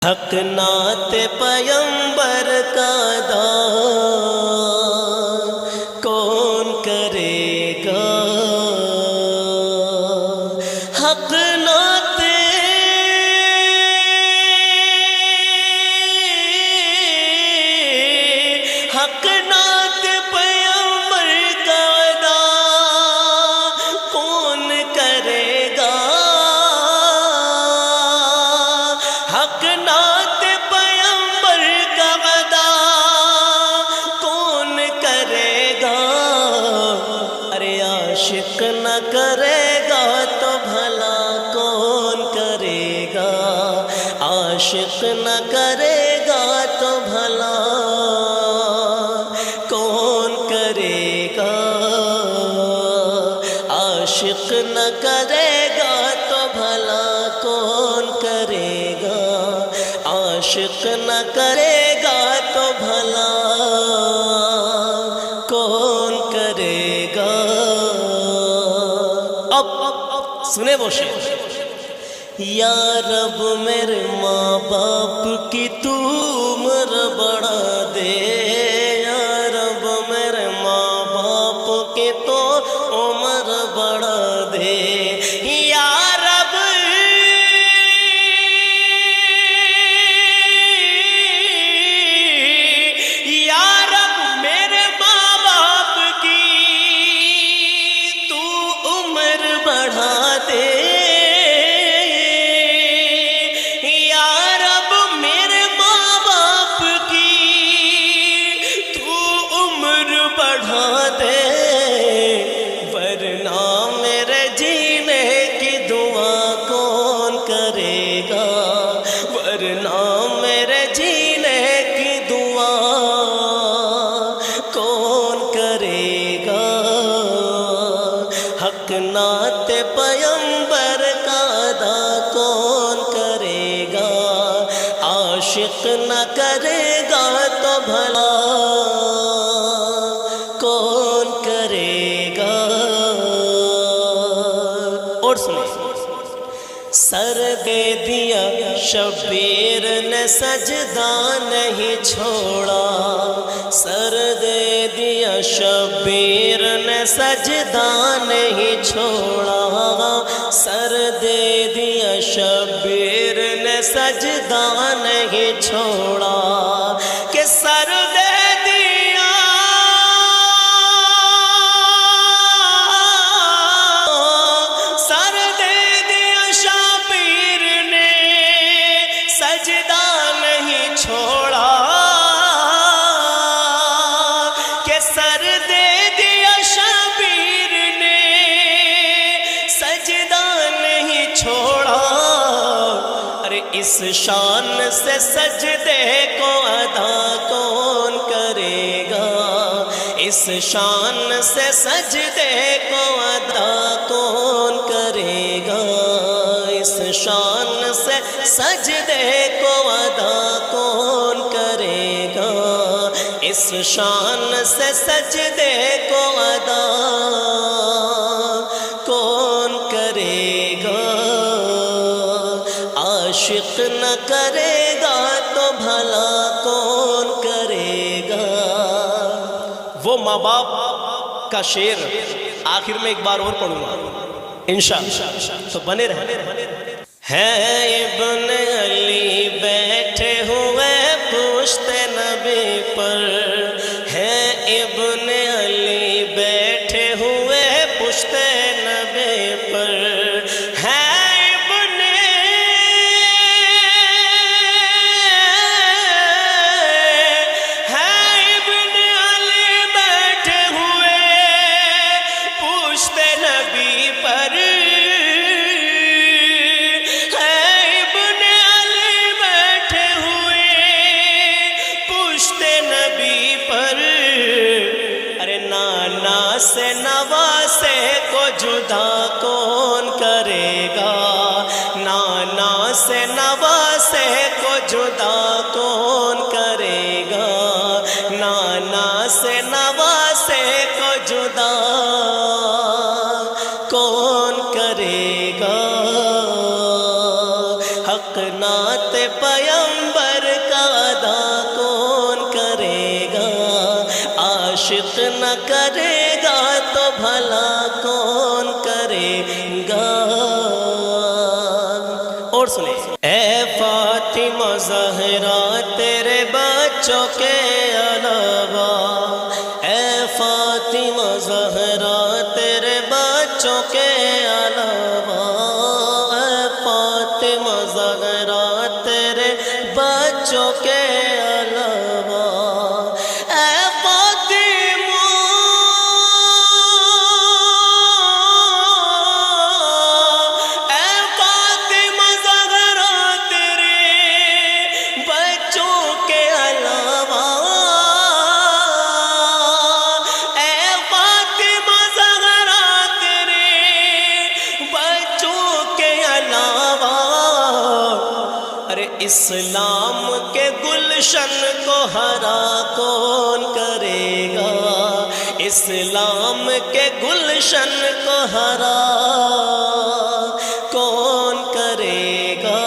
حق نعت پیمبر کا داد کون کرے گا؟ حق نعت پیمبر کا داد کون کرے گا؟ حق نعت پیمبر کا ادا کون کرے گا؟ ارے عاشق نہ کرے گا تو بھلا کون کرے گا؟ عاشق نہ کرے گا تو بھلا کون کرے گا؟ عاشق نہ کرے گا تو بھلا کون کرے گا؟ عاشق نہ کرے گا تو بھلا کون کرے گا؟ اب سنیں وہ شعر، یا رب میرے ماں باپ کی تو عمر بڑھا دے، یا رب میرے ماں باپ کی تو عمر بڑھا دے، یا رب میرے ماں باپ کی تو عمر بڑھا دے، یا رب میرے ماں باپ کی تو عمر بڑھا دے، ورنہ میرے جینے کی دعا کون کرے گا؟ ورنہ میرے جینے کی دعا کون کرے گا؟ حق نعت پیمبر کا ادا کون کرے گا؟ عاشق نہ کرے گا تو بھلا کون کرے گا؟ اور سنیں، سر دے دیا شبیر نے سجدہ نہیں چھوڑا، سر دے دیا شبیر نے سجدہ نہیں چھوڑا، سر دے دیا شبیر نے سجدہ نہیں چھوڑا، کہ سر دے دیا شبیر نے سجدہ نہیں چھوڑا، کہ سر دے دیا شبیر نے سجدہ نہیں چھوڑا، ارے اس شان سے سجدے کو ادا کون کرے گا؟ اس شان سے سجدے کو ادا کون کرے گا؟ اس شان سے سجدے کو ادا کون کرے گا؟ اس شان سے سجدے کو ادا کون کرے گا؟ عاشق نہ کرے گا تو بھلا کون کرے گا؟ وہ ماں باپ کا شعر آخر میں ایک بار اور پڑھوں گا انشاءاللہ، تو بنے رہے۔ ہے ابن علی بیٹھے ہوئے پشت نبی پر، ہے ابن علی بیٹھے ہوئے پشت نبی پر، ہے ابن علی بیٹھے ہوئے پشت نبی پر، ہے ابن علی بیٹھے عاشق نہ کرے گا تو بھلا کون کرے گا؟ اور سنیں، اے فاطمہ زہرا تیرے بچوں کے علاوہ، اے فاطمہ زہرا تیرے بچوں کے علاوہ، اے فاطمہ زہرا تیرے بچوں کے علاوہ، اے فاطمہ، اے فاطمہ زہرا تیرے بچوں کے علاوہ، اے فاطمہ زہرا تیرے بچوں کے علاوہ، ارے اسلام کے گلشن کو ہرا کون کرے گا؟ اسلام کے گلشن کو ہرا کون کرے گا؟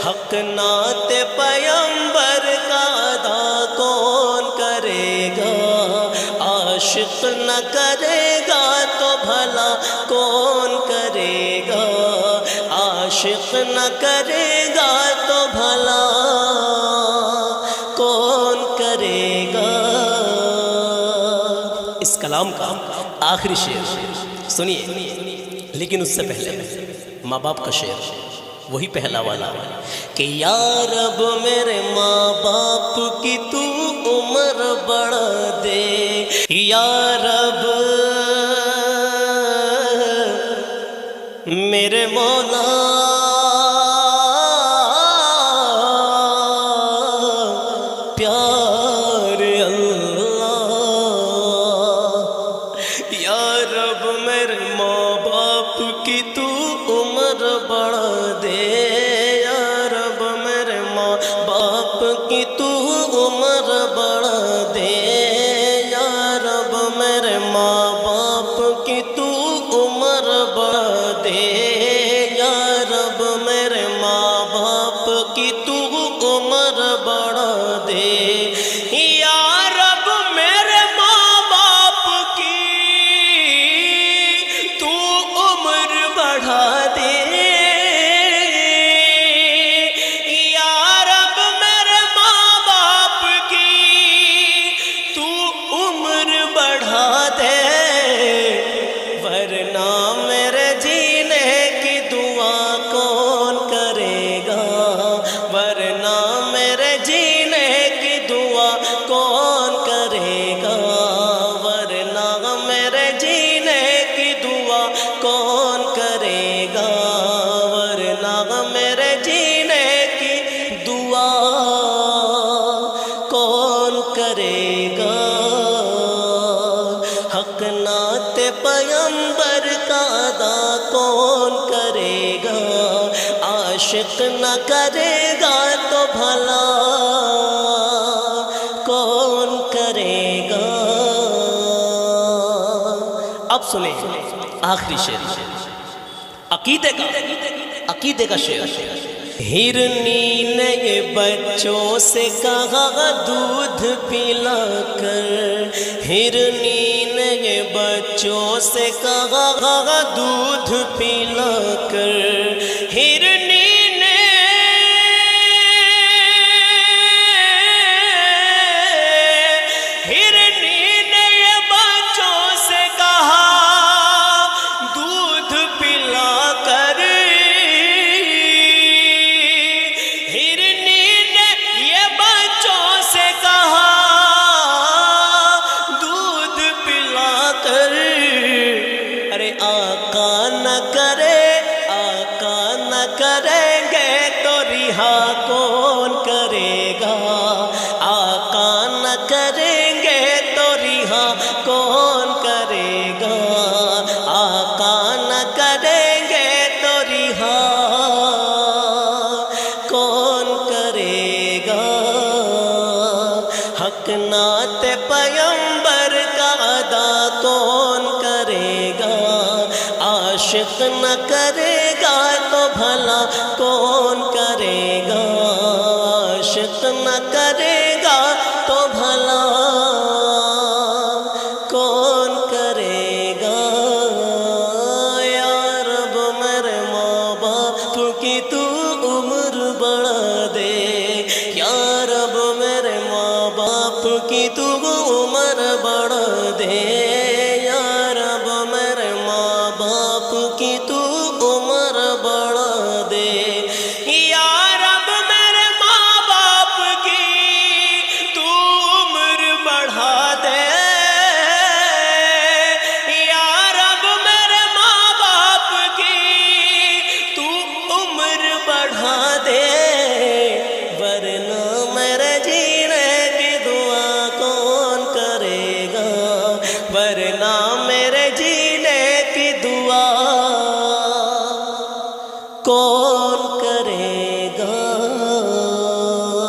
حق نعت پیغمبر کا ادا کون کرے گا؟ عاشق نہ کرے گا تو بھلا کون کرے گا؟ عاشق نہ کرے گا تو بھلا کون کرے گا؟ اس کلام کا آخری شعر سنیے، لیکن اس سے پہلے ماں باپ کا شعر، وہی پہلا والا کہ یا رب میرے ماں باپ کی تو عمر بڑھا دے، یا رب میرے مولا پیار اللہ، یا رب میرے ماں باپ کی تو عمر بڑھا دے، یا رب میرے ماں باپ کی تو عمر بڑھا دے، یا رب میرے ماں باپ کی تو عمر بڑھا دے، یا رب میرے ماں باپ کی تو عمر بڑھا دے، یا رب میرے ماں باپ کی تو عمر بڑھا دے، یا رب میرے ماں باپ کی تو عمر بڑھا دے، ورنہ میرے جینے کی دعا کون کرے گا؟ ورنہ میرے جینے کی دعا کون کرے گا؟ ورنہ میرے جینے کی دعا کون کرے گا؟ ورنہ میرے جینے کی دعا کون کرے گا؟ حق نعت پیغمبر کا ادا کون کرے گا؟ عاشق نہ کرے گا تو بھلا کون کرے گا؟ اب سنیں آخری شعر، عقیدے کا شعر۔ ہرنی نے یہ بچوں سے کہا دودھ پلا کر، ہرنی نے یہ بچوں سے کہا دودھ پلا کر، ہرنی نے یہ بچوں سے کہا دودھ پلا کر، ہرنی نے یہ بچوں سے کہا دودھ پلا کر، ارے آقا نہ کریں گے تو رہا کون کرے گا؟ آقا نہ کریں گے تو رہا کون کرے گا؟ آقا نہ کریں گے تو رہا کون کرے گا؟ حق نعت پیغمبر کا ادا کون کرے گا؟ عاشق نہ کرے گا تو بھلا کون کرے گا؟ عاشق نہ کرے